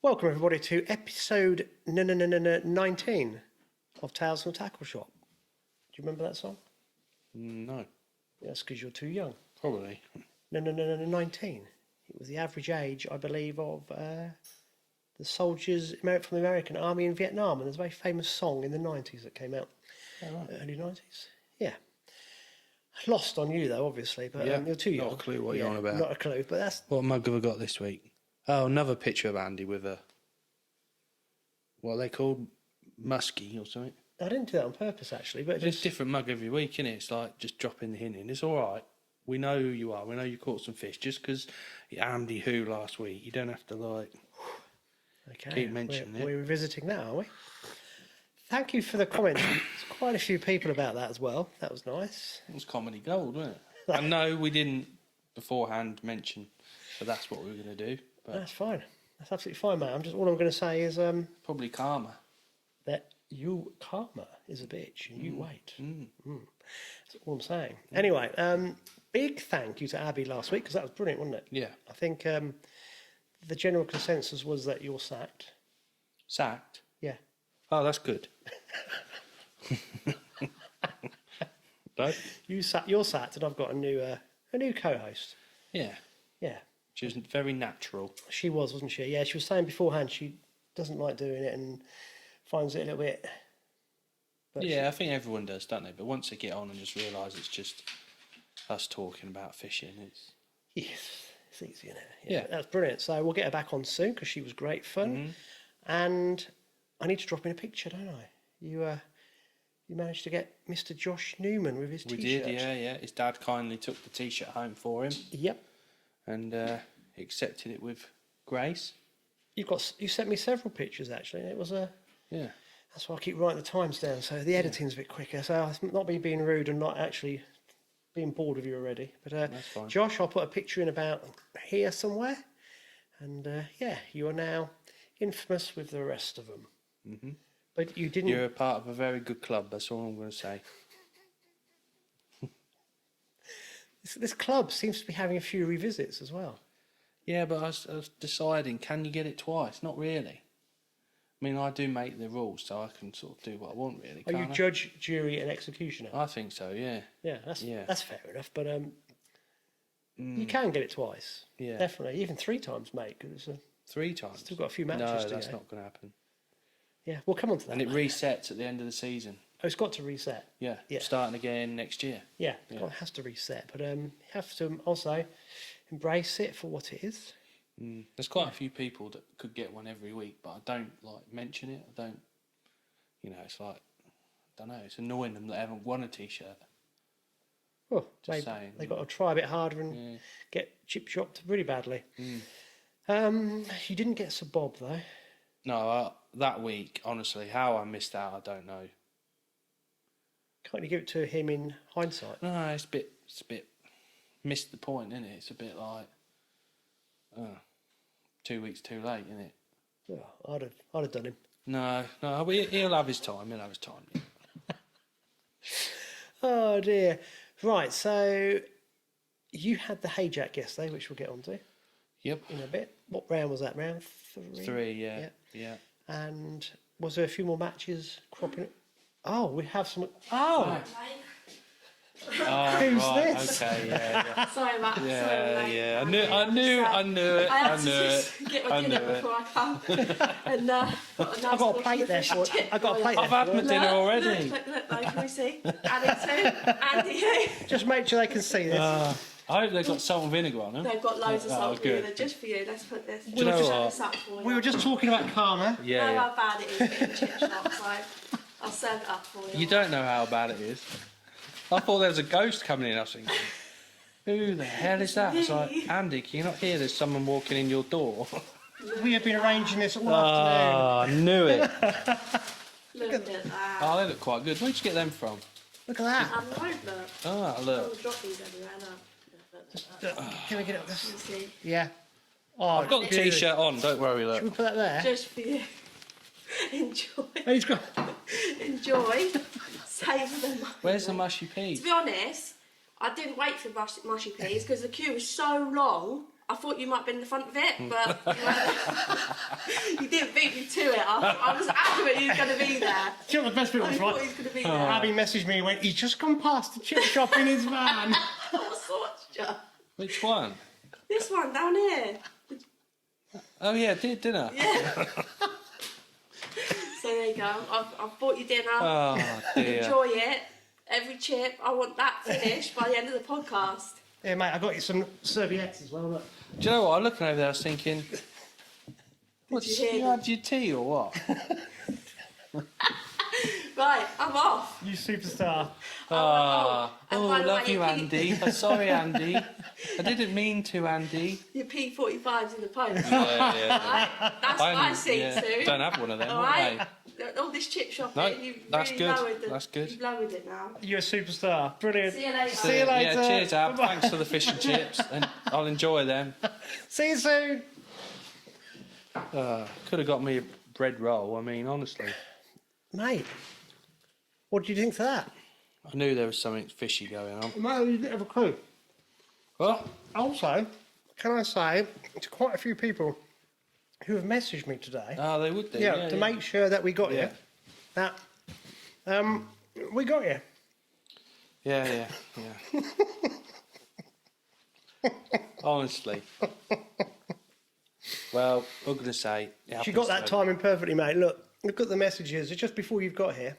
Welcome everybody to episode 19 of Tales from the Tackle Shop. Do you remember that song? No. That's because you're too young. Probably. 19. It was the average age, I believe, of the soldiers from the American Army in Vietnam. And there's a very famous song in the 90s that came out. Oh, right. Early 90s. Yeah. Lost on you, though, obviously. But you're too young. Not a clue what you're on about. Not a clue, but that's... What mug have I got this week? Oh, another picture of Andy with a... What are they called? Muskie or something? I didn't do that on purpose, actually. But It's a different mug every week, isn't it? It's like just dropping the hint in. It's all right. We know who you are. We know you caught some fish. Just because you Andy who last week, you don't have to, like, keep mentioning it. We're revisiting that, are we? Thank you for the comments. There's quite a few people about that as well. That was nice. It was comedy gold, wasn't it? I know we didn't beforehand mention, but that's what we were going to do. But that's fine. That's absolutely fine, mate. All I'm going to say is probably karma. That karma is a bitch and you wait. That's all I'm saying. Anyway, big thank you to Abbi last week because that was brilliant, wasn't it? Yeah. I think the general consensus was that you're sacked. Sacked? Yeah. Oh, that's good. No? You're sacked, and I've got a new co-host. Yeah. Yeah. She was very natural. She wasn't she? Yeah, she was saying beforehand she doesn't like doing it and finds it a little bit... Yeah, I think everyone does, don't they? But once they get on and just realise it's just us talking about fishing, it's... Yes, it's easy, isn't it? Yeah. That's brilliant. So we'll get her back on soon because she was great fun. And I need to drop in a picture, don't I? You managed to get Mr. Josh Newman with his T-shirt. We did, yeah. His dad kindly took the T-shirt home for him. Yep. And accepted it with grace. You sent me several pictures, actually. It was a... Yeah. That's why I keep writing the times down, so the editing's a bit quicker. So it's not me being rude and not actually being bored of you already. But that's fine. Josh, I'll put a picture in about here somewhere. And you are now infamous with the rest of them. Mm-hmm. But you didn't... You're a part of a very good club, that's all I'm going to say. This club seems to be having a few revisits as well. Yeah, but I was deciding, can you get it twice? Not really. I mean, I do make the rules, so I can sort of do what I want, really. Are you judge, jury, and executioner? I think so, yeah. Yeah, that's fair enough. But you can get it twice. Yeah, definitely, even 3 times, mate. Because 3 times. Still got a few matches. No, that's not going to happen. Yeah, we'll come on to that. And it resets at the end of the season. Oh, it's got to reset. Yeah. Starting again next year. Yeah, it has to reset. But you have to also embrace it for what it is. There's quite a few people that could get one every week, but I don't like mention it. I don't, it's like, I don't know, it's annoying them that they haven't won a T-shirt. Well, just saying. They've got to try a bit harder and get chip chopped really badly. You didn't get Sir Bob though. No, that week, honestly, how I missed out, I don't know. Can't you give it to him in hindsight? No, it's a bit missed the point, isn't it? It's a bit like 2 weeks too late, isn't it? Yeah, I'd have done him. No, he'll have his time. Yeah. Oh dear. Right, so you had the Hayji yesterday, which we'll get on to. Yep. In a bit. What round was that? Round 3? 3, yeah. And was there a few more matches cropping up? Oh, we have some... Oh, who's this? Okay, yeah. Sorry about that. Yeah. I knew it. I had to just get my dinner before I come. And I've got a plate there for it. I've had my dinner already. Look, can we see? Andy who? Just make sure they can see this. I hope they've got salt and vinegar on them. They've got loads of salt and good. vinegar just for you. Let's put this. Do you know what? This up for you. We were just talking about karma. I know how bad it is getting chip shop, so I'll serve it up for you. You don't know how bad it is. I thought there was a ghost coming in. I was thinking, who the hell is that? It's like, Andy, can you not hear there's someone walking in your door? We have been arranging this all I afternoon. knew it. Look at that. Oh, they look quite good. Where'd you get them from? Look at that. And look. Ah, look. I'll drop these everywhere now. Can we get it up this? See. Yeah. Oh, I've got the T-shirt on. Don't worry, Should we look. put that there? Just for you. Enjoy. Oh, he's got... Enjoy. Save the money. Where's the mushy peas? To be honest, I didn't wait for mushy peas because the queue was so long I thought you might have been in the front of it, but you didn't beat me to it. I was adamant you were going to be there. Do you know what the best bit I was, thought right? he was going to be there. Abby messaged me and went, he's just gone past the chip shop in his van. What sort of Which one? This one down here. Oh yeah, didn't I? Yeah. So there you go. I've bought you dinner. Oh dear. Enjoy it. Every chip. I want that finished by the end of the podcast. Yeah, mate, I got you some serviettes as well. Look. Do you know what? I'm looking over there, I was thinking, you hear you them? had your tea or what? Right, I'm off. You superstar. Oh, and by the love way, you, Andy. I'm sorry, Andy. I didn't mean to, Andy. Your P45's in the post. Yeah. Right? That's my seat too. Don't have one of them, All right? right. All this chip shopping, No, you've that's really good. lowered the, That's good. You've lowered it now. You're a superstar. Brilliant. See you later. See you later. Yeah, cheers, Ab. Bye-bye. Thanks for the fish and chips, and I'll enjoy them. See you soon. Could have got me a bread roll. I mean, honestly, Mate, what do you think to that? I knew there was something fishy going on. Mate, you didn't have a clue. Well, Also, can I say to quite a few people who have messaged me today, they would do. to make sure that we got Yeah. you, that we got you. Yeah. Honestly. Well, I'm going to say... She got that timing perfectly, mate. Look at the messages. It's just before you've got here.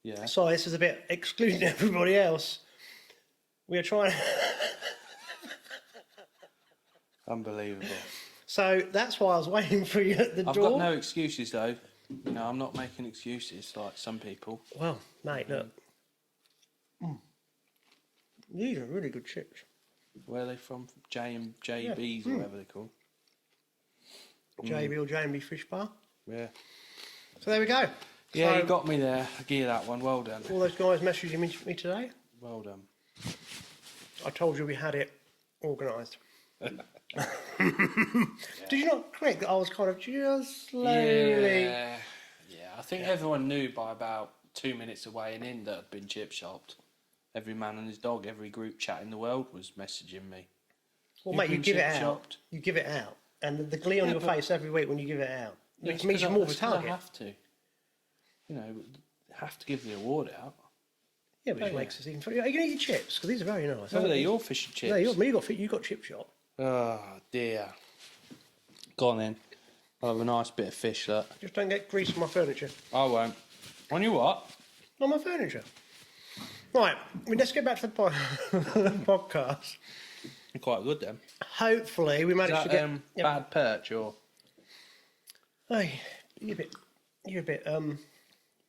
Yeah. Sorry, this is a bit excluding everybody else. We are trying... Unbelievable. So that's why I was waiting for you at the I've door. got no excuses, though. You know, I'm not making excuses like some people. Well, mate, look. These are really good chips. Where are they from? JB's or whatever they're called. JB or J&B Fish Bar. Yeah. So there we go. Yeah, So, you got me there. I give you that one. Well done. all those guys messaging me today. Well done. I told you we had it organised. Did you not click that I was kind of just slowly... Yeah. I think everyone knew by about 2 minutes away and in that I'd been chip shopped. Every man and his dog, every group chat in the world was messaging me. Well, You've mate, you been give it chip out. shopped. You give it out. And the glee on your face every week when you give it out. Which means you're more of a That's 'cause target. I have to. You know, have to give the award out. Yeah, which makes us even funny. Are you going to eat your chips? Because these are very nice. Oh, they're your fish and chips. No, you got chip shop. Oh, dear. Go on then. I'll have a nice bit of fish, look. Just don't get grease on my furniture. I won't. On your what? On my furniture. Right, let's get back to the podcast. You're quite good then. Hopefully, we Is managed that to get. bad perch or? Hey, you're a bit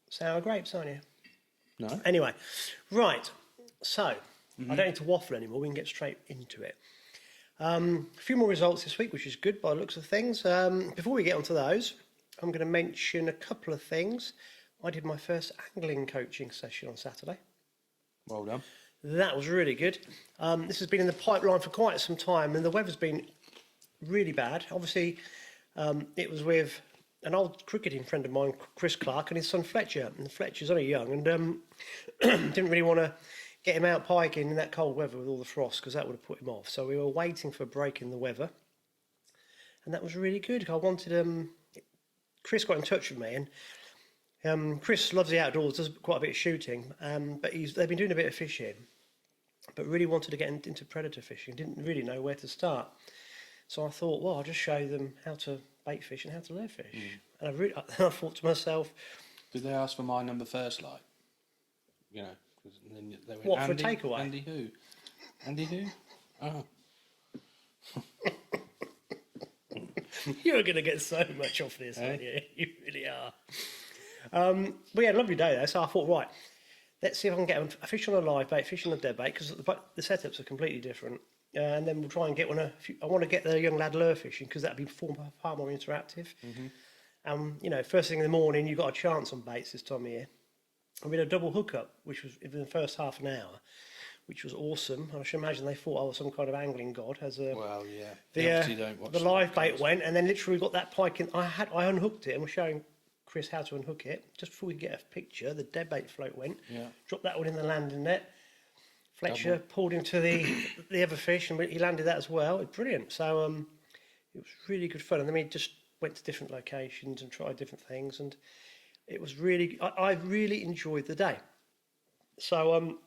sour grapes, aren't you? No. Anyway, right. So I don't need to waffle anymore. We can get straight into it. A few more results this week, which is good by the looks of things. Before we get onto those, I'm going to mention a couple of things. I did my first angling coaching session on Saturday. Well done. That was really good. This has been in the pipeline for quite some time, and the weather's been really bad. Obviously, it was with an old cricketing friend of mine, Chris Clark, and his son Fletcher. And Fletcher's only young, and didn't really want to get him out piking in that cold weather with all the frost, because that would have put him off. So we were waiting for a break in the weather, and that was really good. I wanted Chris got in touch with me, and Chris loves the outdoors, does quite a bit of shooting, but they've been doing a bit of fishing, but really wanted to get into predator fishing, didn't really know where to start. So I thought, well, I'll just show them how to bait fish and how to lure fish. And I thought to myself... Did they ask for my number first, like? You know, 'cause then they went, What, for a Andy? takeaway? Andy who? Andy who? Oh. You're going to get so much off this, aren't you? You really are. We had a lovely day there, so I thought, right, let's see if I can get a fish on a live bait, fish on a dead bait, because the setups are completely different. And then we'll try and get one. I want to get the young lad lure fishing, because that'd be far more interactive. You know, first thing in the morning, you've got a chance on baits this time of year. And we had a double hookup, which was in the first half an hour, which was awesome. And I should imagine they thought I was some kind of angling god. Well, yeah. They obviously don't watch the live podcasts. bait went, and then literally got that pike in. I unhooked it, and was showing Chris how to unhook it. Just before we get a picture, the dead bait float went. Yeah. Dropped that one in the landing net. Fletcher pulled into the other fish, and he landed that as well. It's brilliant. So it was really good fun. And then we just went to different locations and tried different things, and it was really. I really enjoyed the day. So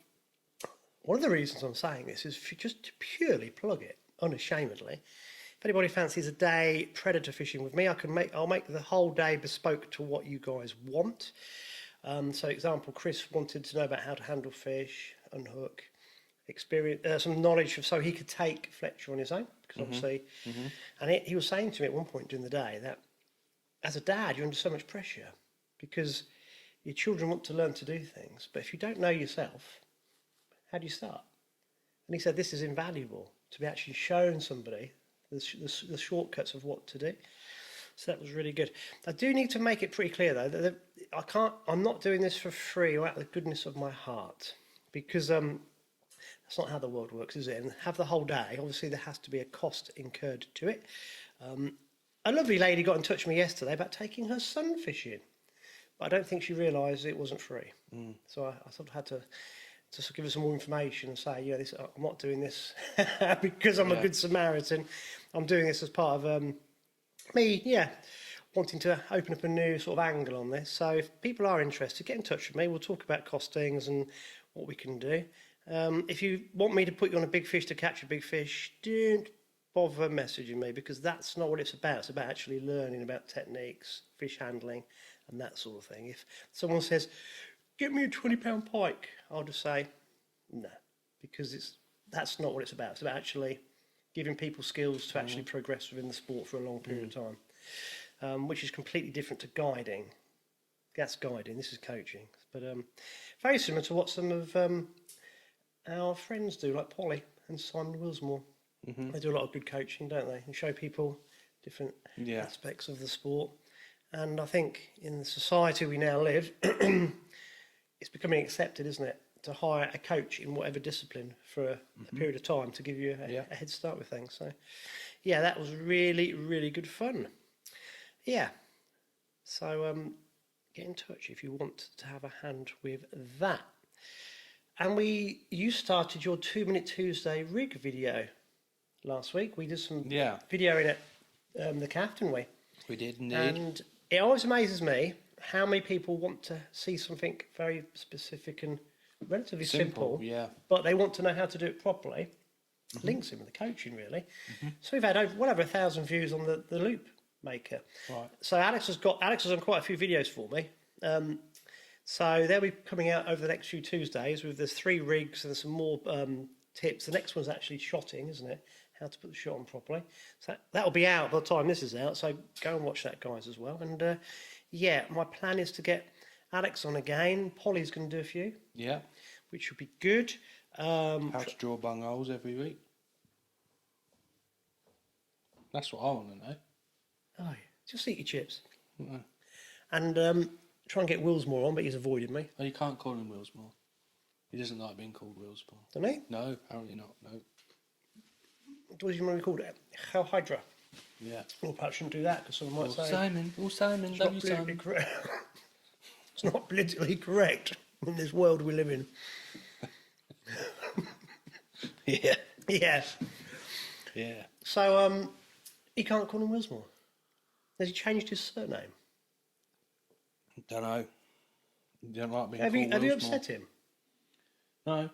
one of the reasons I'm saying this is just to purely plug it unashamedly. If anybody fancies a day predator fishing with me, I'll make the whole day bespoke to what you guys want. So, example, Chris wanted to know about how to handle fish, unhook, experience some knowledge so he could take Fletcher on his own. Because obviously, and he was saying to me at one point during the day that as a dad, you're under so much pressure because your children want to learn to do things, but if you don't know yourself, how do you start? And he said this is invaluable to be actually showing somebody the shortcuts of what to do. So that was really good. I do need to make it pretty clear though that I'm not doing this for free or out of the goodness of my heart, because that's not how the world works, is it? And have the whole day. Obviously, there has to be a cost incurred to it. A lovely lady got in touch with me yesterday about taking her son fishing, but I don't think she realised it wasn't free. So I sort of had to give her some more information and say, yeah, I'm not doing this because I'm a good Samaritan. I'm doing this as part of me, wanting to open up a new sort of angle on this. So if people are interested, get in touch with me. We'll talk about costings and what we can do. If you want me to put you on a big fish to catch a big fish, don't bother messaging me, because that's not what it's about. It's about actually learning about techniques, fish handling, and that sort of thing. If someone says, get me a 20-pound pike, I'll just say, no, because that's not what it's about. It's about actually giving people skills to actually progress within the sport for a long period of time, which is completely different to guiding. That's guiding, this is coaching. But very similar to what some of our friends do, like Polly and Simon Willsmore. They do a lot of good coaching, don't they? And show people different aspects of the sport. And I think in the society we now live, it's becoming accepted, isn't it, to hire a coach in whatever discipline for a period of time to give you a head start with things. So, yeah, that was really, really good fun. Yeah. So get in touch if you want to have a hand with that. And you started your 2-Minute Tuesday rig video last week. We did some video in the calf, didn't we? We did indeed. And it always amazes me how many people want to see something very specific and relatively simple, but they want to know how to do it properly. Links in with the coaching, really. So we've had over 1,000 views on the loop maker. Right. So Alex has done quite a few videos for me. So they'll be coming out over the next few Tuesdays with the 3 rigs and some more tips. The next one's actually shotting, isn't it? How to put the shot on properly. So that'll be out by the time this is out. So go and watch that, guys, as well. And my plan is to get Alex on again. Polly's going to do a few. Yeah. Which will be good. How to draw bung holes every week. That's what I want to know. Oh, just eat your chips. No. And try and get Willsmore on, but he's avoided me. Oh, you can't call him Willsmore. He doesn't like being called Willsmore. Doesn't he? No, apparently not. No. What do you want to call it? Hell Hydra. Yeah. Well, perhaps shouldn't do that because someone might say. Simon, love you, Simon. It's not politically correct in this world we live in. Yeah. Yeah. Yeah. So, he can't call him Willsmore. Has he changed his surname? Don't know. You don't like being Have called you Willsmore? upset him? No.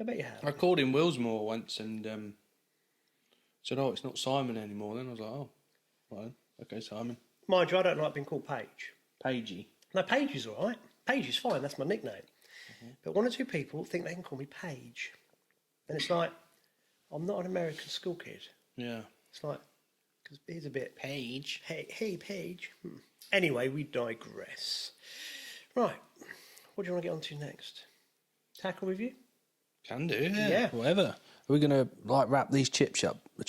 I bet you have. I called him Willsmore once and said, "Oh, it's not Simon anymore." Then I was like, "Oh, right, okay, Simon." Mind you, I don't like being called Paige. Pagey. No, Paige is all right. Paige is fine. That's my nickname. But 1 or 2 people think they can call me Paige, and it's like I'm not an American school kid. Yeah. It's like because he's a bit Paige. Hey, Paige. Anyway, we digress. Right, what do you want to get on to next? Tackle review? Can do. Yeah. Yeah. Whatever. Are we gonna wrap these chips up? I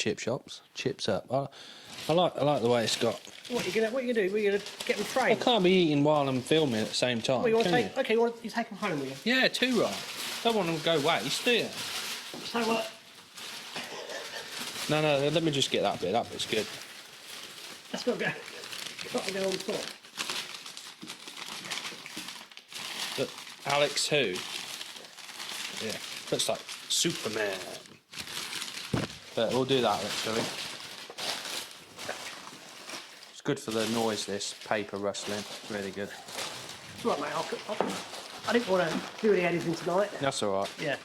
like the way it's got. What are you gonna do? We're gonna get them I framed. can't be eating while I'm filming at the same time. Well, you want to can take? you? Okay, you take them home with you. Yeah, too right. Don't want them to go waste, do you? So what? No, let me just get that bit. That bit's good. That's got to go. Got to go on top. But Alex who? Yeah. Looks like Superman. But we'll do that literally. It's good for the noise, this paper rustling. It's really good. It's all right, mate. I didn't want to do any editing tonight. That's all right. Yeah.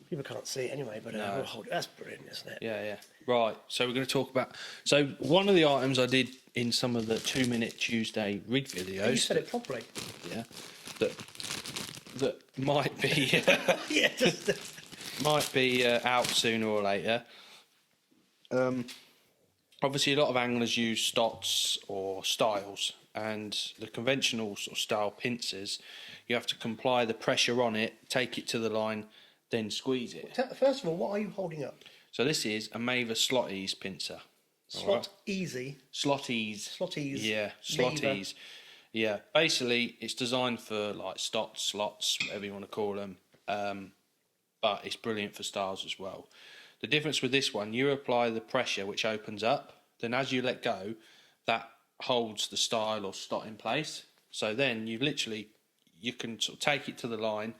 People can't see it anyway, but we'll hold it. That's brilliant, isn't it? Yeah, yeah. Right, so we're going to talk about... So one of the items I did in some of the 2 Minute Tuesday rig videos... You said it properly. Yeah. That might be... Yeah, just... might be out sooner or later. Obviously, a lot of anglers use stots or styles, and the conventional sort of style pincers, you have to comply the pressure on it, take it to the line, then squeeze it. First of all, what are you holding up? So this is a Maver Slotties pincer. Slot Easy. Slotties. Slotties. Yeah, Maver. Slotties. Yeah, basically it's designed for like stots, slots, whatever you want to call them. But it's brilliant for styles as well. The difference with this one, you apply the pressure which opens up, then as you let go, that holds the style or stot in place. So then you can sort of take it to the line,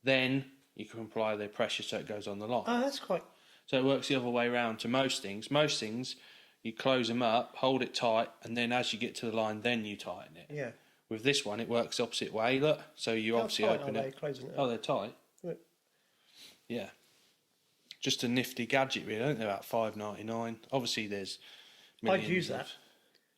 then you can apply the pressure so it goes on the line. Oh, that's quite... So it works the other way around to most things. Most things, you close them up, hold it tight, and then as you get to the line, then you tighten it. Yeah. With this one, it works the opposite way, look. So you How obviously tight open are they it. closing it up? Oh, they're tight. Right. Yeah. Just a nifty gadget, really. I think they're about $5.99. Obviously, there's millions I'd use that.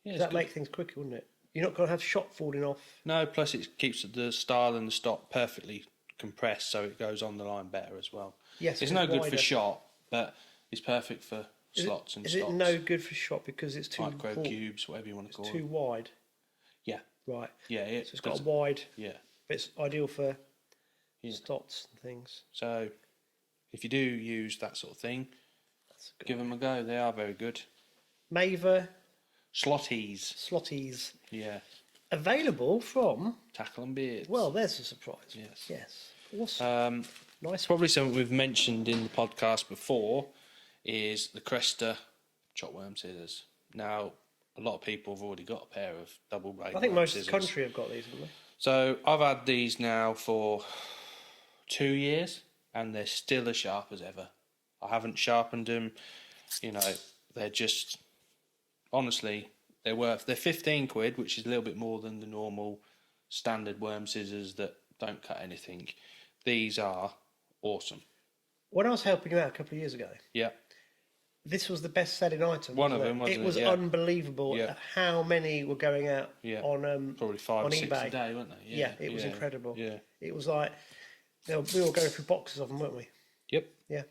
Yeah, Does that make things quicker, wouldn't it? You're not going to have shot falling off. No, plus it keeps the style and the stop perfectly compressed, so it goes on the line better as well. Yes, it's it's no good wider. for shot, but it's perfect for slots and Is stops. it no good for shot because it's too... Micro cubes, whatever you want to call too them. wide? Yeah. Right. Yeah, So it's got a wide... Yeah. It's ideal for stots and things. So if you do use that sort of thing, give them a go. They are very good. Maver Slotties. Slotties. Yeah. Available from... Tackle and Beards. Well, there's a surprise. Yes. Yes. Awesome. Nice. Probably something we've mentioned in the podcast before is the Cresta chop worm scissors. Now, a lot of people have already got a pair of double blade I think worm most of scissors. the country have got these, haven't they? So I've had these now for 2 years, and they're still as sharp as ever. I haven't sharpened them. You know, they're just honestly they're 15 quid, which is a little bit more than the normal standard worm scissors that don't cut anything. These are awesome. When I was helping you out a couple of years ago, Yeah. this was the best-selling item. One of wasn't them, wasn't it? It was it? Yeah. unbelievable Yeah. how many were going out Yeah. on Probably 5 or on 6 eBay. a day, weren't they? Yeah, it was incredible. Yeah. It was like we were going through boxes of them, weren't we? Yep. Yeah.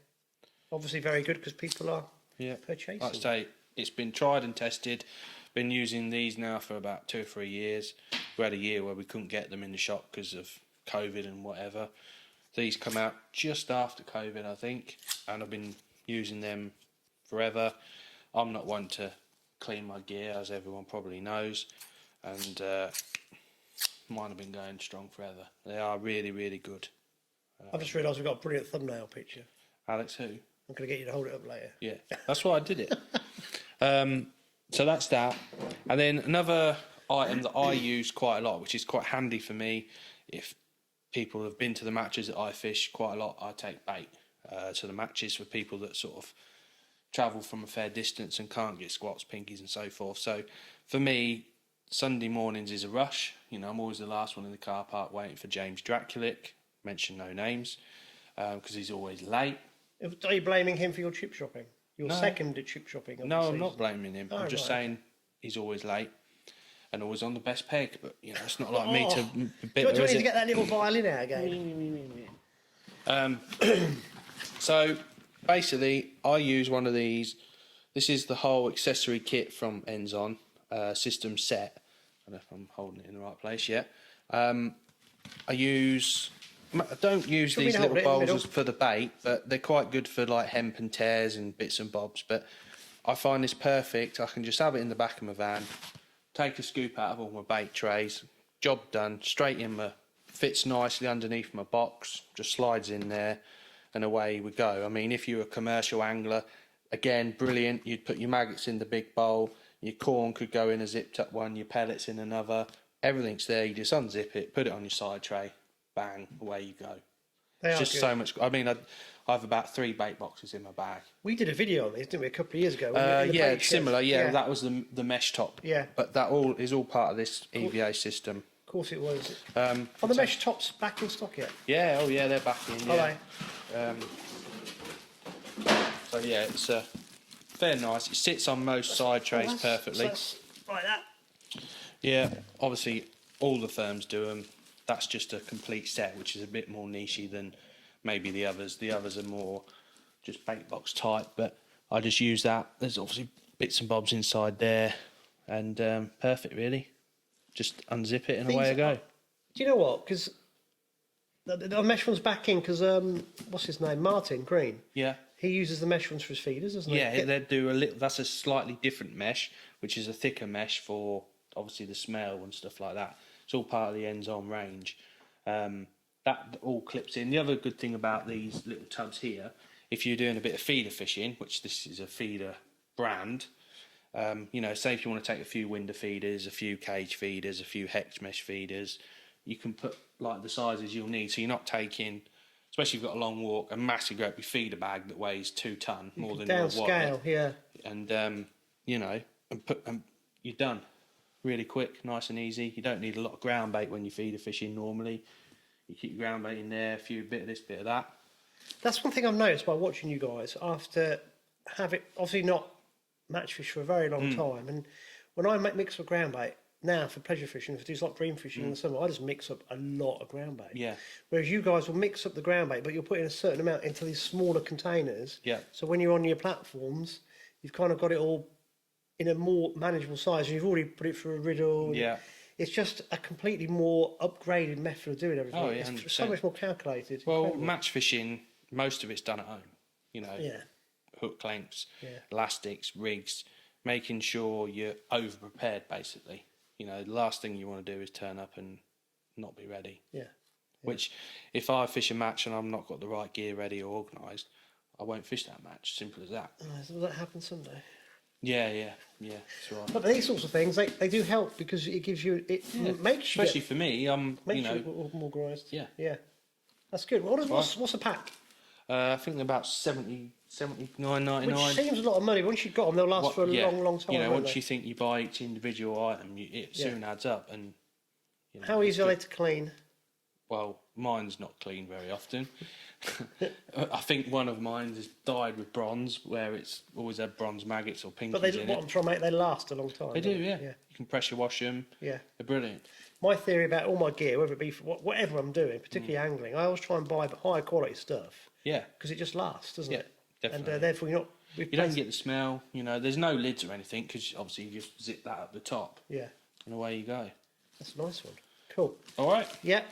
Obviously very good because people are Yeah. purchasing. Like I say, it's been tried and tested. Been using these now for about 2 or 3 years. We had a year where we couldn't get them in the shop because of COVID and whatever. These come out just after COVID, I think, and I've been using them forever. I'm not one to clean my gear, as everyone probably knows, and mine have been going strong forever. They are really, really good. I've just realised we've got a brilliant thumbnail picture. Alex, who? I'm going to get you to hold it up later. Yeah, that's why I did it. So that's that. And then another item that I use quite a lot, which is quite handy for me, if people have been to the matches that I fish quite a lot, I take bait to the matches for people that sort of travel from a fair distance and can't get squats, pinkies and so forth. So for me, Sunday mornings is a rush. You know, I'm always the last one in the car park waiting for James Draculic, mention no names, because he's always late. Are you blaming him for your chip shopping? You're No. second at chip shopping. of the No, I'm season. not blaming him. I'm just right. saying he's always late and always on the best peg. But, you know, it's not like me to Do you bitter, want is to it? get that little violin out again? So basically, I use one of these. This is the whole accessory kit from Enzon System Set. I don't know if I'm holding it in the right place yet. I don't use Should we these hold little it in the bowls middle? as for the bait, but they're quite good for like hemp and tears and bits and bobs. But I find this perfect. I can just have it in the back of my van, take a scoop out of all my bait trays, job done, straight in my, fits nicely underneath my box, just slides in there, and away we go. I mean, if you're a commercial angler, again, brilliant. You'd put your maggots in the big bowl, your corn could go in a zipped up one, your pellets in another. Everything's there. You just unzip it, put it on your side tray, bang, away you go. They It's are just good. so much. I mean, I have about 3 bait boxes in my bag. We did a video on these, didn't we, a couple of years ago? In the Yeah, bait it's shed. similar. Yeah, that was the mesh top. Yeah. But that all is all part of this EVA system. Of course it was. Um, Are the mesh tops back in stock yet? Yeah. Oh, yeah. They're back in. Are Yeah. they? So yeah, it's fair nice. It sits on most side trays perfectly. That's like that. Yeah. Obviously, all the firms do them. That's just a complete set, which is a bit more nichey than maybe the others. The others are more just bait box type, but I just use that. There's obviously bits and bobs inside there, and perfect really. Just unzip it and away I go. Do you know what? Because the mesh one's back in because what's his name? Martin Green. Yeah. He uses the mesh ones for his feeders, doesn't he? Yeah, they do a little. That's a slightly different mesh, which is a thicker mesh for obviously the smell and stuff like that. It's all part of the ends-on range. That all clips in. The other good thing about these little tubs here, if you're doing a bit of feeder fishing, which this is a feeder brand, you know, say if you want to take a few window feeders, a few cage feeders, a few hex mesh feeders, you can put like the sizes you'll need. So you're not taking, especially if you've got a long walk, a massive great big feeder bag that weighs 2 ton, more than your wallet. Downscale, yeah. And you know, and you're done really quick, nice and easy. You don't need a lot of ground bait when you feeder fishing normally. You keep your ground bait in there, a few bit of this, bit of that. That's one thing I've noticed by watching you guys after having obviously not match fish for a very long time, and when I mix up ground bait now for pleasure fishing, if I do like bream fishing in the summer, I just mix up a lot of ground bait. Yeah. Whereas you guys will mix up the ground bait, but you'll put in a certain amount into these smaller containers. Yeah. So when you're on your platforms, you've kind of got it all in a more manageable size, and you've already put it through a riddle. Yeah. It's just a completely more upgraded method of doing everything. Oh, yeah, it's 100%. so much more calculated. Well, Incredible. match fishing, most of it's done at home. You know, Yeah. hook lengths, Yeah. elastics, rigs, making sure you're over prepared. Basically, you know, the last thing you want to do is turn up and not be ready. Yeah. Which, if I fish a match and I'm not got the right gear ready or organised, I won't fish that match. Simple as that. So will that happen Sunday? Yeah, that's right. But these sorts of things, they do help because it gives you, makes you Especially for me, makes you know, you more organised. Yeah. Yeah. That's good. What's a pack? I think they're about 79.99. Which seems a lot of money. Once you've got them, they'll last for a long time. You know, won't once they? you think you buy each individual item, it soon adds up. And you know, How easy are they to clean? well, mine's not clean very often. I think one of mine is dyed with bronze, where it's always had bronze maggots or pinkies But in what it. I'm trying to make, they last a long time. They do, don't yeah. You can pressure wash them. Yeah. They're brilliant. My theory about all my gear, whether it be for whatever I'm doing, particularly angling, I always try and buy high quality stuff Yeah. because it just lasts, doesn't it? Definitely. And therefore you're not. You don't get the smell. You know, there's no lids or anything because obviously you just zip that up the top Yeah. and away you go. That's a nice one. Cool. All right. Yeah.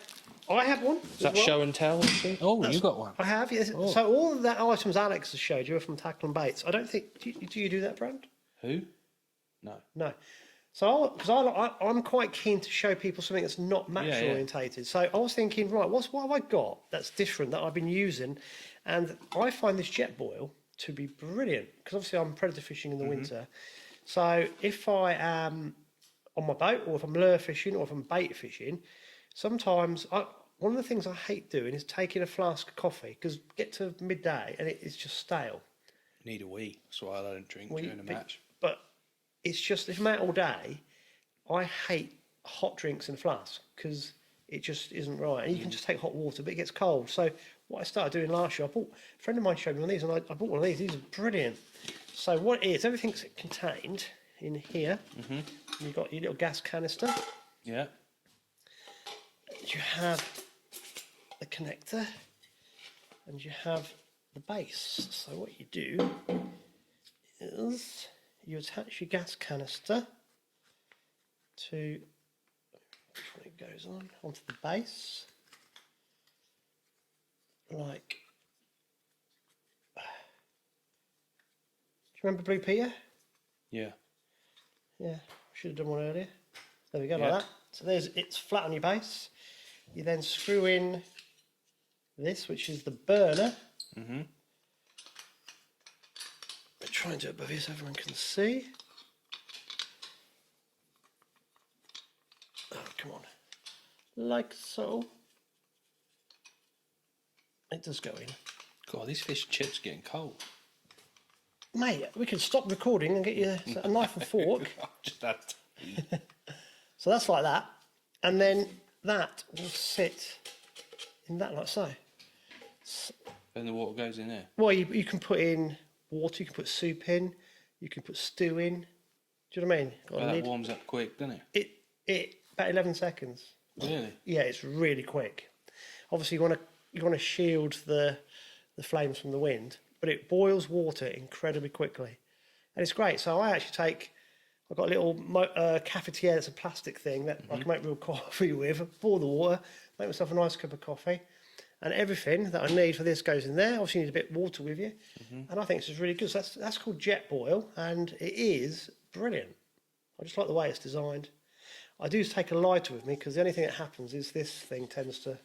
I have one. Is that show and tell? Oh, you got one. I have, yes. So all of that items Alex has showed you are from Tackle and Baits. I don't think, do you do that, brand? Who? No. No. So, because I'm quite keen to show people something that's not match orientated. So I was thinking, right, what have I got that's different that I've been using? And I find this jet boil to be brilliant because obviously I'm predator fishing in the winter. So if I am on my boat or if I'm lure fishing or if I'm bait fishing, sometimes one of the things I hate doing is taking a flask of coffee because get to midday and it's just stale. Need a wee. That's why I don't drink during a match. But it's just, if I'm out all day, I hate hot drinks in a flask because it just isn't right. And you can just take hot water, but it gets cold. So what I started doing last year, a friend of mine showed me one of these, and I bought one of these. These are brilliant. So what it is, everything's contained in here. You've got your little gas canister. Yeah. You have the connector, and you have the base. So what you do is you attach your gas canister to, before it goes on, onto the base, like, do you remember Blue Peter? Yeah. Yeah, should have done one earlier. There we go, Yeah. like that. So it's flat on your base. You then screw in this, which is the burner. We'll try and do it above here so everyone can see. Oh, come on. Like so. It does go in. God, these fish and chips are getting cold. Mate, we could stop recording and get you a knife and fork. I've just had tea. So that's like that. And then that will sit in that like so. Then the water goes in there. Well, you can put in water, you can put soup in, you can put stew in. Do you know what I mean? Got a Well, that lid. warms up quick, doesn't it? It about 11 seconds. Really? Yeah, it's really quick. Obviously, you want to shield the flames from the wind, but it boils water incredibly quickly, and it's great. So I've got a little cafetiere that's a plastic thing that I can make real coffee with. Boil the water, make myself a nice cup of coffee, and everything that I need for this goes in there. Obviously, you need a bit of water with you, and I think this is really good. So that's called jet boil, and it is brilliant. I just like the way it's designed. I do take a lighter with me because the only thing that happens is this thing tends to.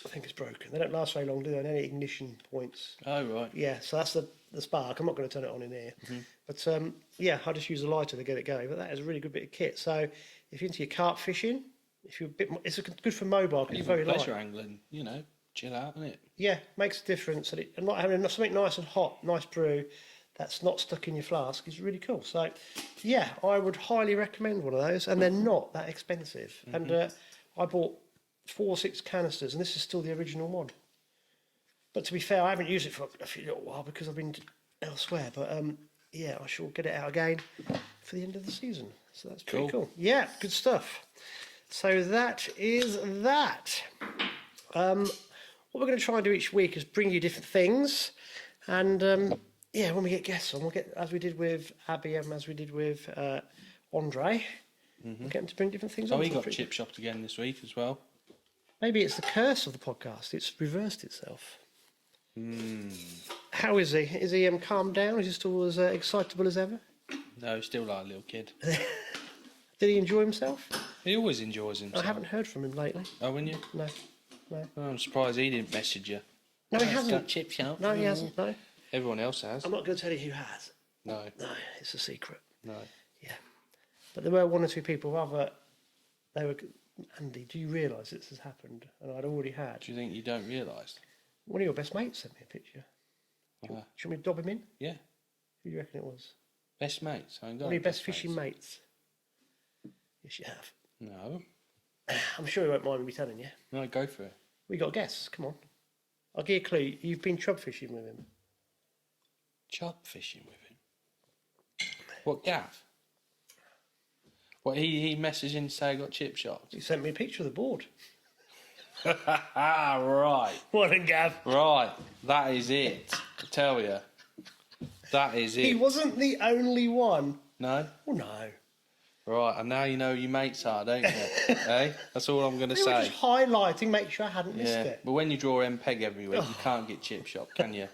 I think it's broken. They don't last very long, do they? On any ignition points. Oh, right. Yeah, so that's the spark. I'm not going to turn it on in here. But yeah, I just use a lighter to get it going. But that is a really good bit of kit. So if you're into your carp fishing, if you're a bit more, it's good for mobile because you're very light. Pleasure angling, chill out, innit? Yeah, makes a difference. And not having something nice and hot, nice brew, that's not stuck in your flask is really cool. So yeah, I would highly recommend one of those. And they're not that expensive. And I bought 4 or 6 canisters, and this is still the original one. But to be fair, I haven't used it for a little while because I've been elsewhere. But yeah, I shall get it out again for the end of the season. So that's pretty cool. Yeah, good stuff. So that is that. What we're going to try and do each week is bring you different things, and yeah, when we get guests on, we'll get, as we did with Abbi and as we did with Andre, we'll get them to bring different things. So on. we got chip shopped again this week as well. Maybe it's the curse of the podcast. It's reversed itself. How is he? Is he calmed down? Is he still as excitable as ever? No, still like a little kid. Did he enjoy himself? He always enjoys himself. I haven't heard from him lately. Oh, when you? No. Oh, I'm surprised he didn't message you. No, he hasn't. Chip shop. No, he hasn't. No. Everyone else has. I'm not going to tell you who has. No. No, it's a secret. No. Yeah. But there were 1 or 2 people they were, Andy, do you realise this has happened? And I'd already had. Do you think you don't realise? One of your best mates sent me a picture. Do you want me to dob him in? Yeah. Who do you reckon it was? Best mates. I ain't got One of your best mates. fishing mates. Yes, you have. No. I'm sure he won't mind me telling you. No, go for it. We got guests. Come on. I'll give you a clue. You've been chub fishing with him. Chub fishing with him. What, Gav? What, he messaged in to say I got chip shots? He sent me a picture of the board. Right. What a Gav. Right. That is it. I tell you. That is it. He wasn't the only one. No? Oh, no. Right, and now you know who your mates are, don't you? Eh? That's all I'm going to They were say. just highlighting, make sure I hadn't missed Yeah, it. but when you draw MPEG every week, you can't get chip shop, can you?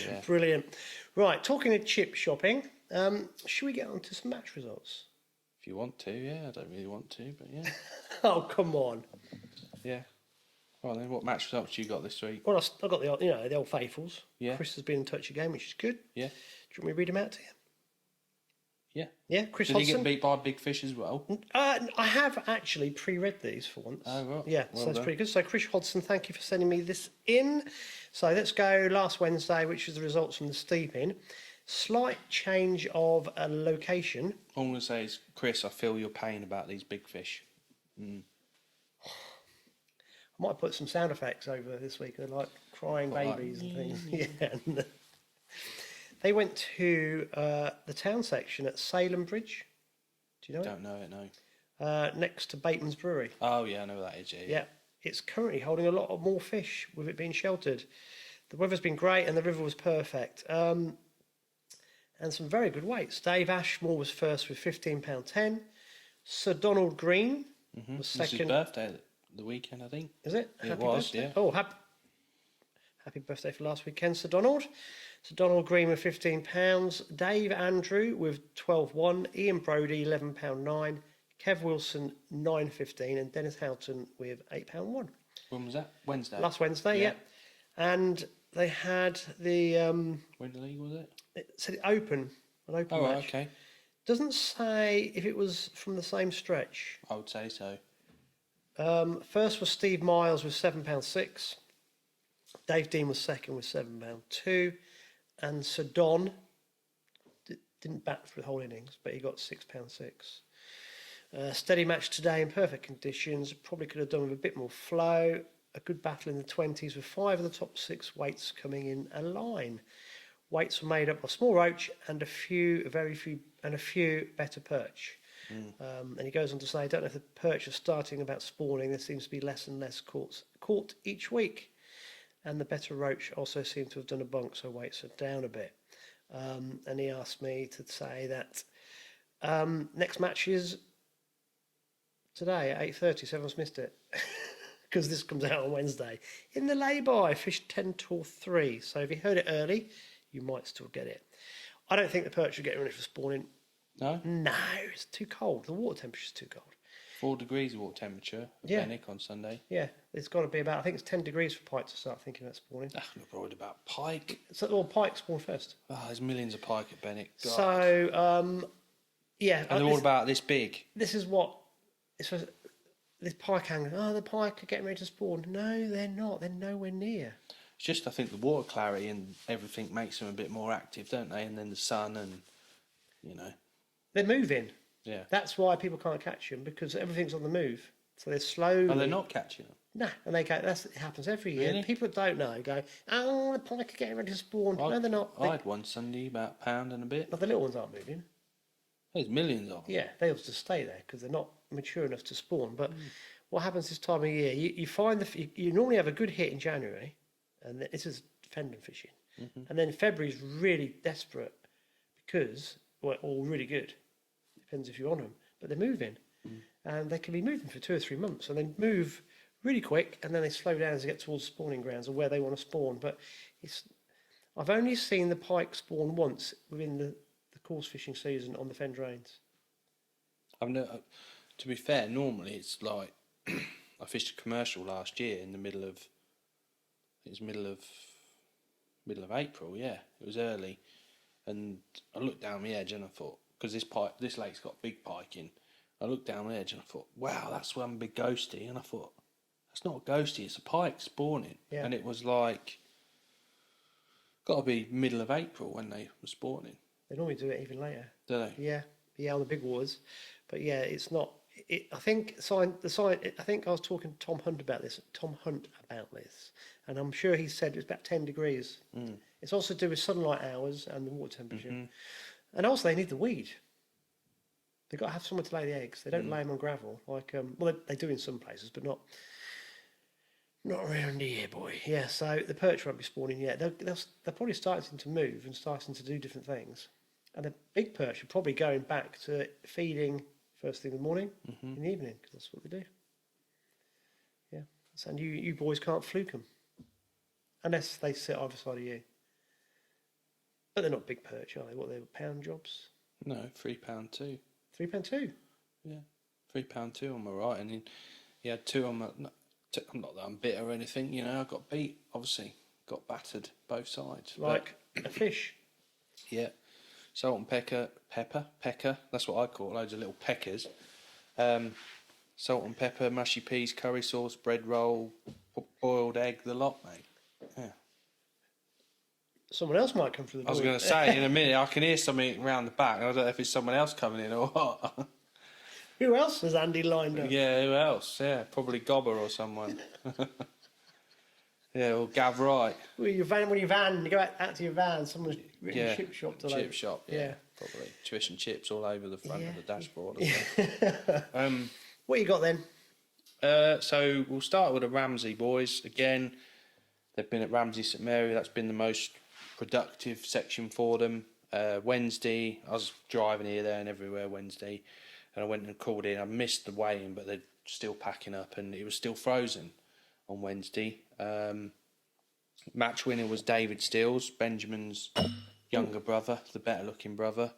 Yeah. Brilliant. Right, talking of chip shopping, should we get on to some match results? If you want to, yeah. I don't really want to, but yeah. Oh, come on. Yeah. Well then, what match results you got this week? Well, I got the old faithfuls. Yeah. Chris has been in touch again, which is good. Yeah. Do you want me to read them out to you? Yeah. Yeah, Chris Did he Hodgson. get beat by a big fish as well? I have actually pre-read these for once. Oh, right. Yeah, Well so that's done. pretty good. So, Chris Hodgson, thank you for sending me this in. So, let's go last Wednesday, which is the results from the steeping. Slight change of a location. All I'm going to say is, Chris, I feel your pain about these big fish. I might put some sound effects over this week, like crying babies and things. Yeah. They went to the town section at Salem Bridge. Do you know Don't know it, no. it? Next to Bateman's Brewery. Oh, yeah, I know that is, yeah. Yeah, it's currently holding a lot of more fish with it being sheltered. The weather's been great and the river was perfect. And some very good weights. Dave Ashmore was first with £15.10. Sir Donald Green was It's second. his birthday the weekend, I think. Is it? It Happy was, birthday. yeah. Oh, happy birthday for last weekend, Sir Donald. Sir Donald Green with £15. Dave Andrew with 12.1. Ian Brodie, £11.9. Kev Wilson, £9.15. And Dennis Houghton with £8.1. When was that? Wednesday? Last Wednesday, yeah. And they had the... When the league was it? it said open, an open Oh, right, match. okay. Doesn't say if it was from the same stretch. I would say so. First was Steve Miles with £7.6. Dave Dean was second with £7.2. And Sir Don didn't bat for the whole innings, but he got £6.6. Steady match today in perfect conditions. Probably could have done with a bit more flow. A good battle in the 20s with 5 of the top 6 weights coming in a line. Weights were made up of small roach and a few better perch. And he goes on to say, I don't know if the perch are starting about spawning. There seems to be less and less caught each week. And the better roach also seem to have done a bunk, so weights are down a bit. And he asked me to say that next match is today at 8:30, so everyone's missed it. Because this comes out on Wednesday. In the lay-by, fish 10 till 3. So if you heard it early, you might still get it. I don't think the perch are getting ready for spawning. No? No, it's too cold. The water temperature's too cold. 4 degrees water temperature at Yeah. Benwick on Sunday. Yeah, it's got to be about, I think it's 10 degrees for pike to start thinking about spawning. I'm not worried about pike. So, well, pike spawn first. Oh, there's millions of pike at Benwick. God. So, yeah. And they're all about this big. This is what, this pike hanging, the pike are getting ready to spawn. No, they're not. They're nowhere near. It's just, I think, the water clarity and everything makes them a bit more active, don't they? And then the sun and, you know. They're moving. Yeah. That's why people can't catch them, because everything's on the move. So they're slowly. And they're not catching them. No, and they go. It happens every year. Really? People that don't know go, the pike are getting ready to spawn. No, they're not. I had one Sunday, about a pound and a bit. But the little ones aren't moving. There's millions of them. Yeah, they'll just stay there because they're not mature enough to spawn. But what happens this time of year? You find you normally have a good hit in January, and this is fendon fishing, and then February is really desperate because or really good. Depends if you're on them, but they're moving, and they can be moving for 2 or 3 months, and they move really quick, and then they slow down as they get towards spawning grounds or where they want to spawn. But I've only seen the pike spawn once within the course fishing season on the fen drains. To be fair, normally it's like I fished a commercial last year in the middle of April. Yeah, it was early, and I looked down the edge and I thought, because this lake's got big pike in, I looked down the edge and I thought, wow, that's one big ghosty, and I thought, that's not a ghosty, it's a pike spawning. Yeah. And it was like, got to be middle of April when they were spawning. They normally do it even later. Do they? Yeah, on the big waters. But yeah, it's not. I think I was talking to Tom Hunt about this, and I'm sure he said it's about 10 degrees. It's also to do with sunlight hours and the water temperature, and also they need the weed. They've got to have somewhere to lay the eggs. They don't lay them on gravel like they do in some places, but not around here, boy. Yeah, so the perch won't be spawning yet. They're probably starting to move and starting to do different things. And the big perch are probably going back to feeding first thing in the morning, in the evening, because that's what they do. Yeah, and you boys can't fluke them. Unless they sit either side of you. But they're not big perch, are they? What, they're pound jobs? No, £3.2. £3.2? Yeah, £3.2 on my right, and then he had 2 on my. Not that I'm bitter or anything, you know. I got beat, obviously, got battered both sides. Like a fish. Yeah, salt and pecker. That's what I call it, loads of little peckers. Salt and pepper, mushy peas, curry sauce, bread roll, boiled egg, the lot, mate. Yeah. Someone else might come through the door. I was going to say, in a minute, I can hear something round the back. I don't know if it's someone else coming in or what. Who else has Andy lined up? Yeah, who else? Yeah, probably Gobber or someone. Yeah, or Gav Wright. Well, you go out to your van, someone's written chip shop to chip shop, yeah, probably. Fish and chips all over the front of the dashboard. What you got then? So we'll start with the Ramsey boys. Again, they've been at Ramsey St Mary. That's been the most productive section for them. Wednesday, I was driving here, there and everywhere Wednesday, and I went and called in. I missed the weigh-in, but they're still packing up, and it was still frozen on Wednesday. Match winner was David Steels, Benjamin's younger brother, the better looking brother.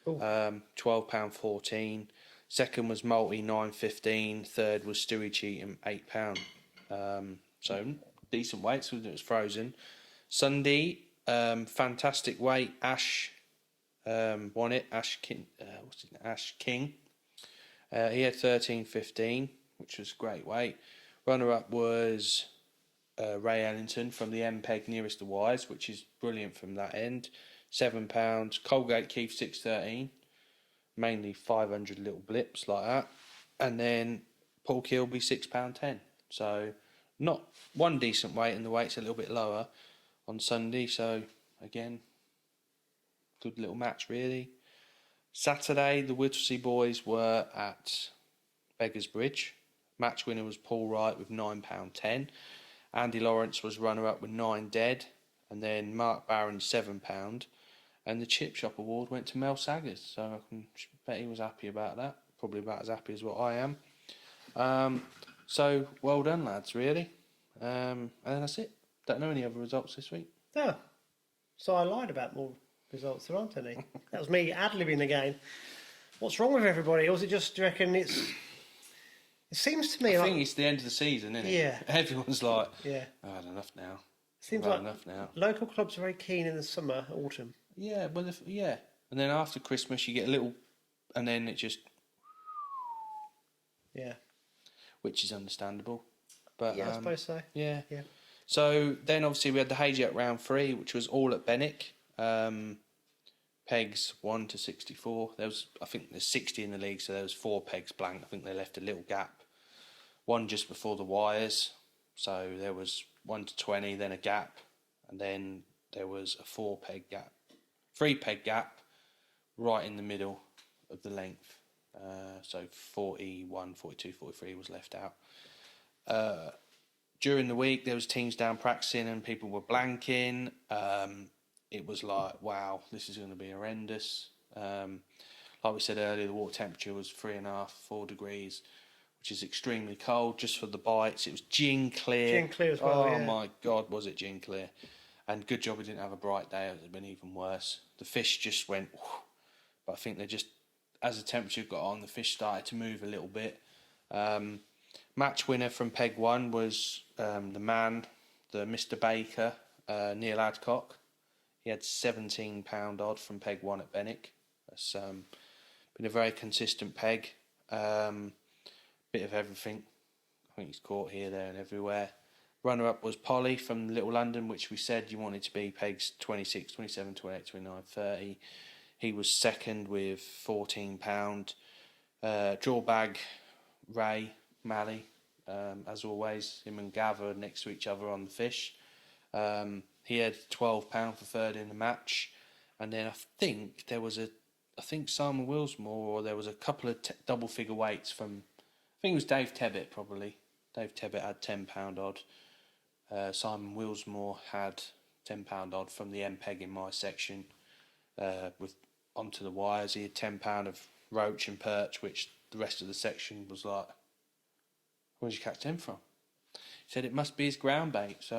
£12.14. Second was Multi, £9.15. Third was Stewie Cheatham, £8. So decent weights, it was frozen. Sunday, fantastic weight. Ash won it. Ash King. He had 13.15. which was great weight. Runner-up was Ray Ellington from the M-Peg nearest the wires, which is brilliant from that end. £7. Colgate Keith 613, mainly 500 little blips like that. And then Paul Kilby £6.10. So not one decent weight, and the weight's a little bit lower on Sunday. So again, good little match really. Saturday, the Whittlesea boys were at Beggars Bridge. Match winner was Paul Wright with £9.10. Andy Lawrence was runner-up with 9 dead. And then Mark Barron £7. And the Chip Shop Award went to Mel Saggers. So I can bet he was happy about that. Probably about as happy as what I am. So well done, lads, really. And that's it. Don't know any other results this week. Oh, so I lied about more results, there aren't any. That was me ad-libbing again. What's wrong with everybody? Or was it just, do you reckon it seems to me I like... think it's the end of the season, isn't it? Yeah. Everyone's like, yeah. I've had enough now. Seems I've like had enough now. local clubs are very keen in the summer, autumn. Yeah, well, yeah. And then after Christmas, you get a little... And then it just... Yeah. Which is understandable. But Yeah, I suppose so. Yeah. Yeah. So then obviously we had the Hayji at round 3, which was all at Benwick. Pegs 1 to 64. There was, I think there's 60 in the league, so there was 4 pegs blank. I think they left a little gap. One just before the wires. So there was 1 to 20, then a gap, and then there was a 4 peg gap. 3 peg gap right in the middle of the length. So 41, 42, 43 was left out. During the week, there was teams down practicing and people were blanking. It was like, wow, this is going to be horrendous. Like we said earlier, the water temperature was 3.5, 4 degrees, which is extremely cold just for the bites. It was gin clear. Gin clear as well, Oh yeah. my God, was it gin clear. And good job we didn't have a bright day. It would have been even worse. The fish just went, whew. But I think they just, as the temperature got on, the fish started to move a little bit. Match winner from Peg 1 was the Mr. Baker, Neil Adcock. He had £17 odd from Peg 1 at Benwick. That's been a very consistent peg. Bit of everything. I think he's caught here, there and everywhere. Runner-up was Polly from Little London, which we said you wanted to be pegs 26, 27, 28, 29, 30. He was second with £14. Drawbag, Ray, Mally, as always, him and Gav are next to each other on the fish. He had £12 for third in the match. And then I think there was Simon Willsmore, or there was a couple of double figure weights from, I think it was Dave Tebbett probably. Dave Tebbett had £10 odd. Simon Willsmore had £10 odd from the M-Peg in my section. With onto the wires, he had £10 of roach and perch, which the rest of the section was like, where did you catch them from? He said it must be his ground bait, so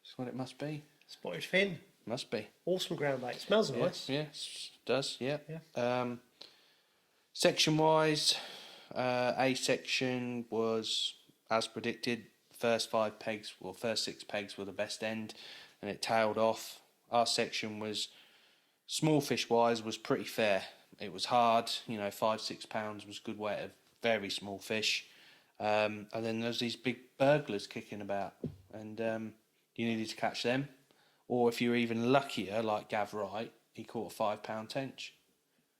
that's what it must be. Spotted fin. Must be. Awesome ground bait. Smells nice. Yes, does, yeah. Yeah. Section wise, A section was, as predicted, first 5 pegs, or first 6 pegs were the best end, and it tailed off. Our section was, small fish wise, was pretty fair. It was hard, £5-6 was a good weight of very small fish. And then there's these big burglars kicking about, and you needed to catch them. Or if you're even luckier, like Gav Wright, he caught a £5 tench.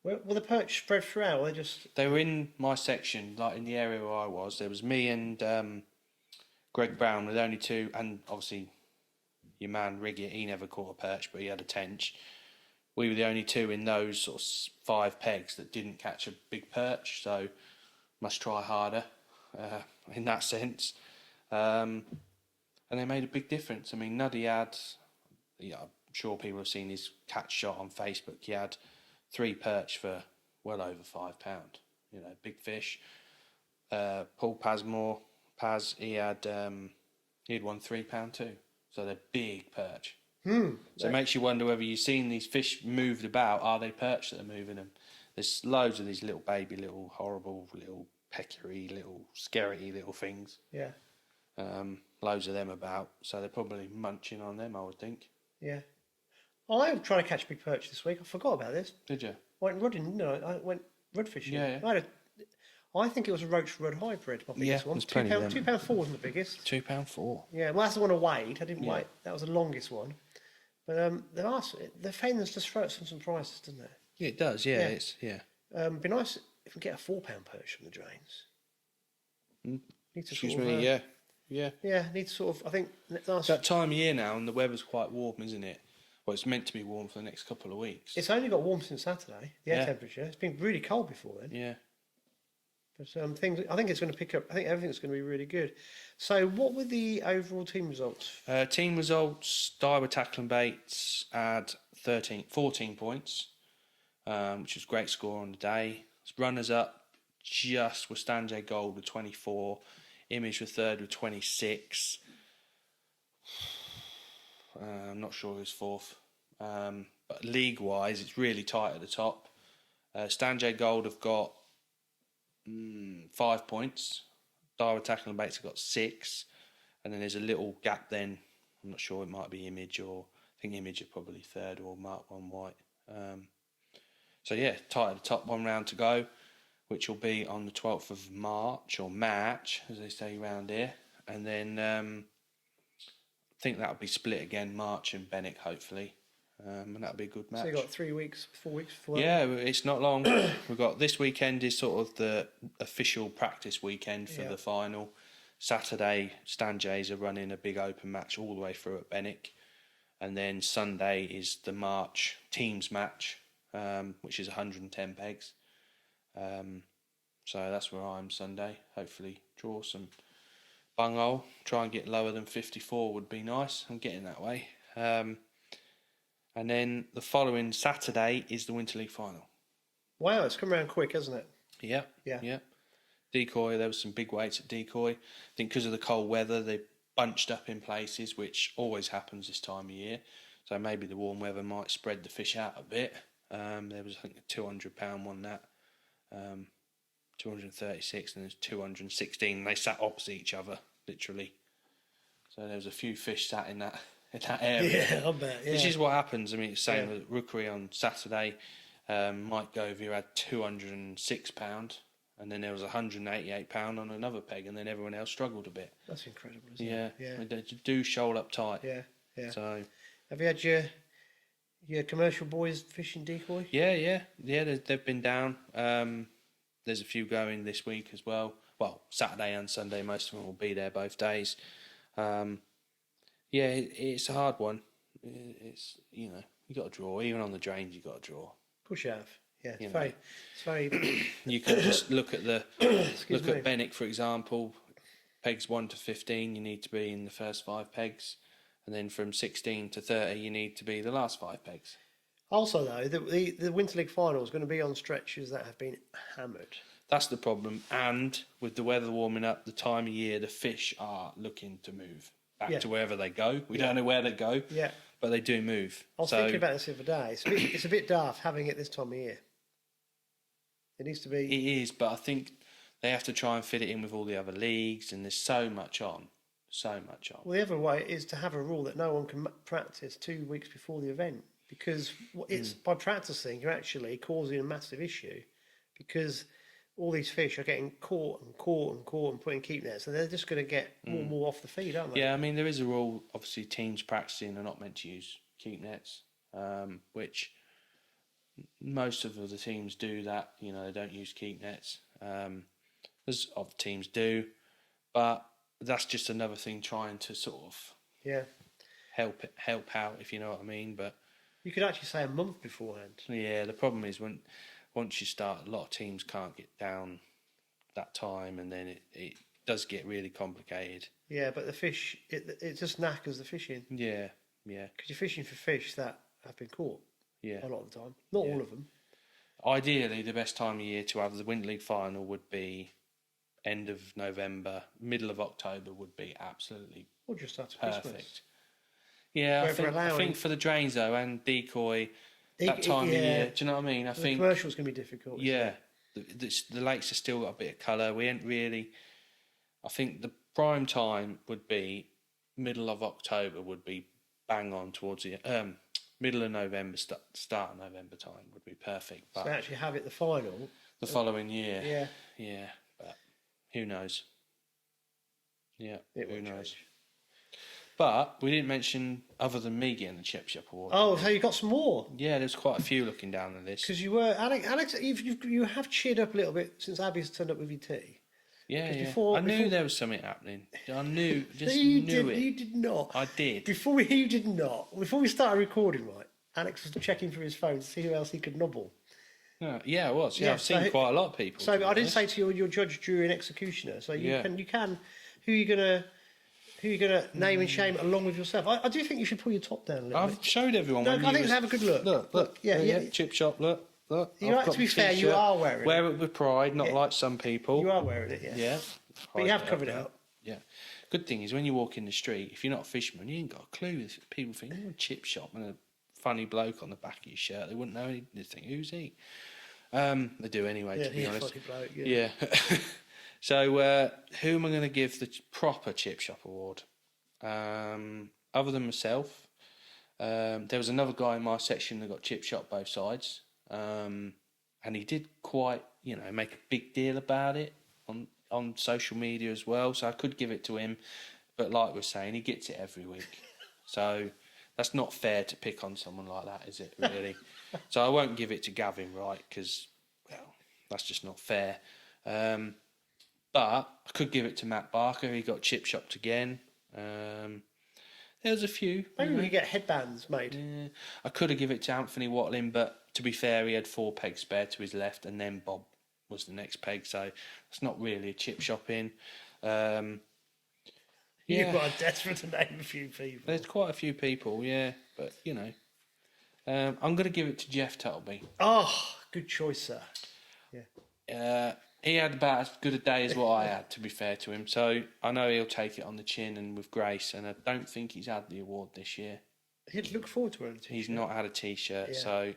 Were the perch spread throughout, or They were in my section, like in the area where I was. There was me and Greg Brown were the only two, and obviously your man Riggett, he never caught a perch, but he had a tench. We were the only two in those sort of 5 pegs that didn't catch a big perch, so must try harder in that sense. And they made a big difference. I mean, Nuddy had, I'm sure people have seen his catch shot on Facebook. He had 3 perch for well over £5. Big fish. Paul Pasmore, he had won £3 too. So they're big perch. So it makes you wonder whether you've seen these fish moved about. Are they perch that are moving them? There's loads of these little baby, little horrible, little peccary, little skerrity little things. Yeah. Loads of them about. So they're probably munching on them, I would think. Yeah. I'm trying to catch a big perch this week. I forgot about this. Did you? I went rudding, didn't I? I went rud fishing. Yeah. I think it was a Roach Red Hybrid, my biggest Yeah, one. there's plenty of them. £2.4 wasn't the biggest. £2.4. Yeah, well, that's the one I weighed. I didn't weigh. That was the longest one. But the fenders just throw us some prices, doesn't it? Yeah, it does. Yeah, Yeah. it's Be nice if we get a £4 purchase from the drains. Need to Excuse sort of, me. Yeah. Yeah, need to sort of. I think last. That time of year now, and the weather's quite warm, isn't it? Well, it's meant to be warm for the next couple of weeks. It's only got warm since Saturday. The air Yeah. temperature. It's been really cold before then. Yeah. But things. I think it's going to pick up. I think everything's going to be really good. So, what were the overall team results? Team results: Die with tackling baits had 14 points, which was a great score on the day. Runners up just were Stanjay Gold with 24, Image with third with 26. I'm not sure who's fourth, but league wise, it's really tight at the top. Stanjay Gold have got 5 points. Die with tackling baits have got 6. And then there's a little gap then. I'm not sure, it might be Image, or I think Image are probably third, or Mark One White. So yeah, tight at the top, 1 round to go, which will be on the 12th of March, or March, as they say around here. And then I think that'll be split again, March and Benwick, hopefully. And that'll be a good match. So you got 3 weeks, 4 weeks before. Yeah, it's not long. We've got this weekend is sort of the official practice weekend for the final. Saturday, Stanjays are running a big open match all the way through at Benwick. And then Sunday is the March teams match, which is 110 pegs. So that's where I am Sunday. Hopefully draw some bunghole. Try and get lower than 54 would be nice. I'm getting that way. And then the following Saturday is the Winter League final. Wow, it's come around quick, hasn't it? Yeah. Decoy, there was some big weights at Decoy. I think because of the cold weather, they bunched up in places, which always happens this time of year. So maybe the warm weather might spread the fish out a bit. There was, I think, a £200 one that. 236 and there's 216. They sat opposite each other, literally. So there was a few fish sat in that area. Yeah, I bet. Yeah. Which is what happens. I mean, it's the same with Rookery on Saturday. Mike Govey had £206, and then there was £188 on another peg, and then everyone else struggled a bit. That's incredible, isn't it? Yeah. They do shoal up tight. Yeah. So. Have you had your commercial boys fishing Decoy? Yeah. They've been down. There's a few going this week as well. Well, Saturday and Sunday, most of them will be there both days. It's a hard one. It's you got to draw. Even on the drains, you got to draw. Push out. Yeah, it's very. You can just look at Excuse me. at Benwick, for example. Pegs 1 to 15, you need to be in the first 5 pegs, and then from 16 to 30, you need to be the last 5 pegs. Also, though, the Winter League final is going to be on stretches that have been hammered. That's the problem. And with the weather warming up, the time of year, the fish are looking to move back to wherever they go. We don't know where they go, but they do move. I was thinking about this the other day. It's a bit daft having it this time of year. It needs to be. It is, but I think they have to try and fit it in with all the other leagues, and there's so much on. Well, the other way is to have a rule that no one can practice 2 weeks before the event, because it's by practicing you're actually causing a massive issue, because all these fish are getting caught and put in keep nets, so they're just going to get more and more off the feed, aren't they? Yeah, I mean, there is a rule, obviously teams practicing are not meant to use keep nets, which most of the teams do that, they don't use keep nets. As other teams do, but that's just another thing trying to sort of help out, if you know what I mean. But you could actually say a month beforehand. Yeah, the problem is once you start, a lot of teams can't get down that time, and then it does get really complicated. Yeah, but the fish, it just knackers the fishing. Yeah. Because you're fishing for fish that have been caught. Yeah. A lot of the time, not all of them. Ideally, the best time of year to have the Winter League final would be end of November, middle of October would be absolutely Or just after perfect. Christmas. Yeah, I think for the drains though, and Decoy, that time of year, do you know what I mean? I think the commercial's going to be difficult. Yeah, the lakes have still got a bit of colour. We ain't really. I think the prime time would be middle of October, would be bang on towards the middle of November, start of November time would be perfect. But so actually have it the final the following year. Yeah. Who knows? Yeah, It who will knows? change. But we didn't mention other than me getting the Chip Shop award. Oh, so you got some more? Yeah, there's quite a few looking down the list. Because you were Alex. You have cheered up a little bit since Abby's turned up with your tea. Yeah, yeah. Before, I knew there was something happening. I knew, just you knew did, it. You did not. I did. You did not. Before we started recording, right? Alex was checking through his phone to see who else he could nobble. Yeah, I was. Yeah, Yeah, I've seen so- quite a lot of people. So to be I didn't honest. say to you, you're judge, jury, and executioner. So you Yeah. can. Who are you gonna name and shame along with yourself? I do think you should pull your top down a little bit. I've showed everyone. No, when I you think was- have a good look. Look. Yeah. Chip Shop. Look. You're right, I've got to be the fair, you t-shirt. are wearing it. Wear it with pride, not Yeah. like some people. You are wearing it, yeah. Yeah. But you have Hide covered it now. up. Yeah. Good thing is when you walk in the street, if you're not a fisherman, you ain't got a clue. If people think you're a chip shop and a funny bloke on the back of your shirt, they wouldn't know anything. They think, who's he? They do anyway, Yeah, to be he's a honest. funny bloke, yeah. Yeah. So, who am I going to give the proper Chip Shop award? Other than myself, there was another guy in my section that got Chip Shop both sides, and he did quite, make a big deal about it on social media as well. So I could give it to him, but like we're saying, he gets it every week. So that's not fair to pick on someone like that, is it? Really? So I won't give it to Gavin, right? Because that's just not fair. But I could give it to Matt Barker. He got chip shopped again. There's a few. Maybe we could get headbands made. Yeah. I could have given it to Anthony Watling, but to be fair, he had 4 pegs spare to his left, and then Bob was the next peg. So it's not really a chip shopping. You are desperate to name a few people. There's quite a few people, yeah, but I'm going to give it to Jeff Tuttleby. Oh, good choice, sir. He had about as good a day as what I had, to be fair to him. So I know he'll take it on the chin and with grace. And I don't think he's had the award this year. He'd look forward to wearing a t-shirt. He's not had a T-shirt, Yeah. so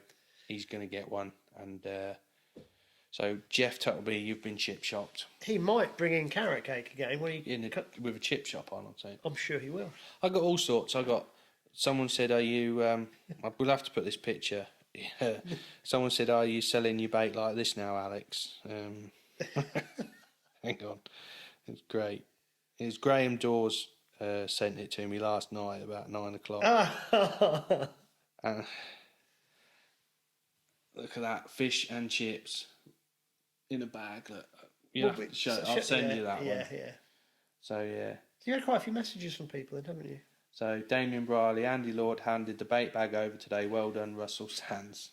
he's going to get one. And so Jeff Tuttleby, you've been chip shopped He might bring in carrot cake again when he. with a chip shop on. I'm saying. I'm sure he will. I got all sorts. Someone said, "Are you?" We'll have to put this picture. Yeah. Someone said, "Are you selling your bait like this now, Alex?" Hang on, it's great. It was Graham Dawes sent it to me last night about 9 o'clock. And look at that, fish and chips in a bag. Look, I'll send you that one. Yeah. So yeah. You had quite a few messages from people, then, haven't you? So Damien Briley, Andy Lord handed the bait bag over today. Well done, Russell Sands.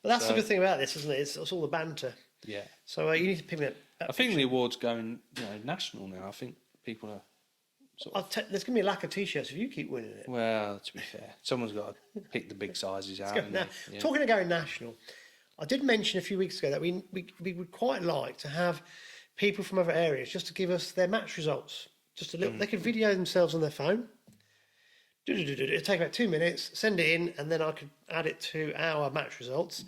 But that's the good thing about this, isn't it? It's all the banter. Yeah. So you need to pick that. I think the award's going, national now. I think people are There's going to be a lack of t-shirts if you keep winning it. well, to be fair, someone's got to pick the big sizes out. haven't Now, they? Yeah. talking of going national, I did mention a few weeks ago that we would quite like to have people from other areas just to give us their match results. Just a little, they could video themselves on their phone. It'll take about 2 minutes, send it in, and then I could add it to our match results.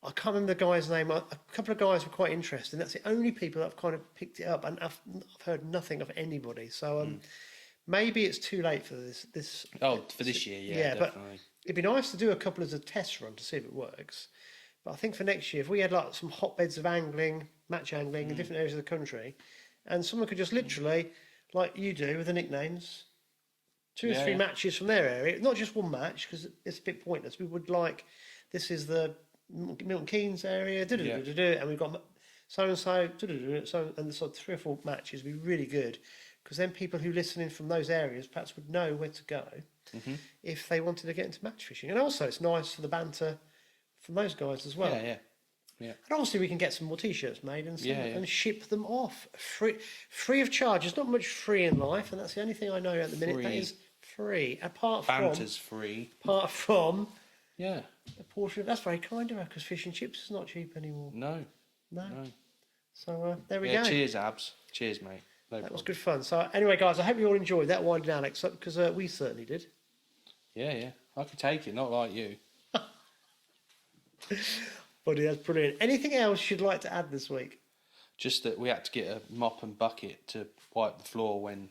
I can't remember the guy's name. A couple of guys were quite interested. That's the only people that have kind of picked it up, and I've heard nothing of anybody. So maybe it's too late for this. For this year, yeah, but definitely. it'd be nice to do a couple as a test run to see if it works. But I think for next year, if we had like some hotbeds of angling, match angling in different areas of the country, and someone could just literally, like you do with the nicknames, 2 or 3 matches from their area, not just one match, because it's a bit pointless. We would like, this is the Milton Keynes area, and we've got so and so, and so 3 or 4 matches would be really good, because then people who listen in from those areas perhaps would know where to go if they wanted to get into match fishing. And also, it's nice for the banter from those guys as well. Yeah. And obviously, we can get some more t-shirts made and Yeah. and ship them off free of charge. There's not much free in life, and that's the only thing I know at the minute. That Free. is free. Apart Banter's free. from Yeah. a portion of that's very kind of her, because fish and chips is not cheap anymore. No. No. So there we Yeah. go. Cheers, Abs. Cheers, mate. No That was problem. good fun. So anyway, guys, I hope you all enjoyed that winding Alex up, because we certainly did. Yeah. I can take it. Not like you. Buddy, that's brilliant. Anything else you'd like to add this week? Just that we had to get a mop and bucket to wipe the floor when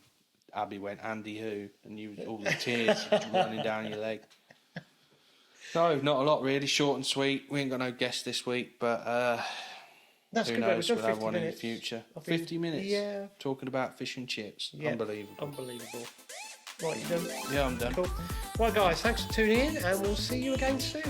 Abby went, Andy who, and you all the tears running down your leg. No, not a lot really. Short and sweet. We ain't got no guest this week, but That's Who good. We've knows? done We'll have 50 one in the minutes. future. I've been- 50 minutes. Yeah. Talking about fish and chips. Yeah. Unbelievable. Unbelievable. Right, you done? Yeah, I'm done. Cool. Right, guys, thanks for tuning in, and we'll see you again soon.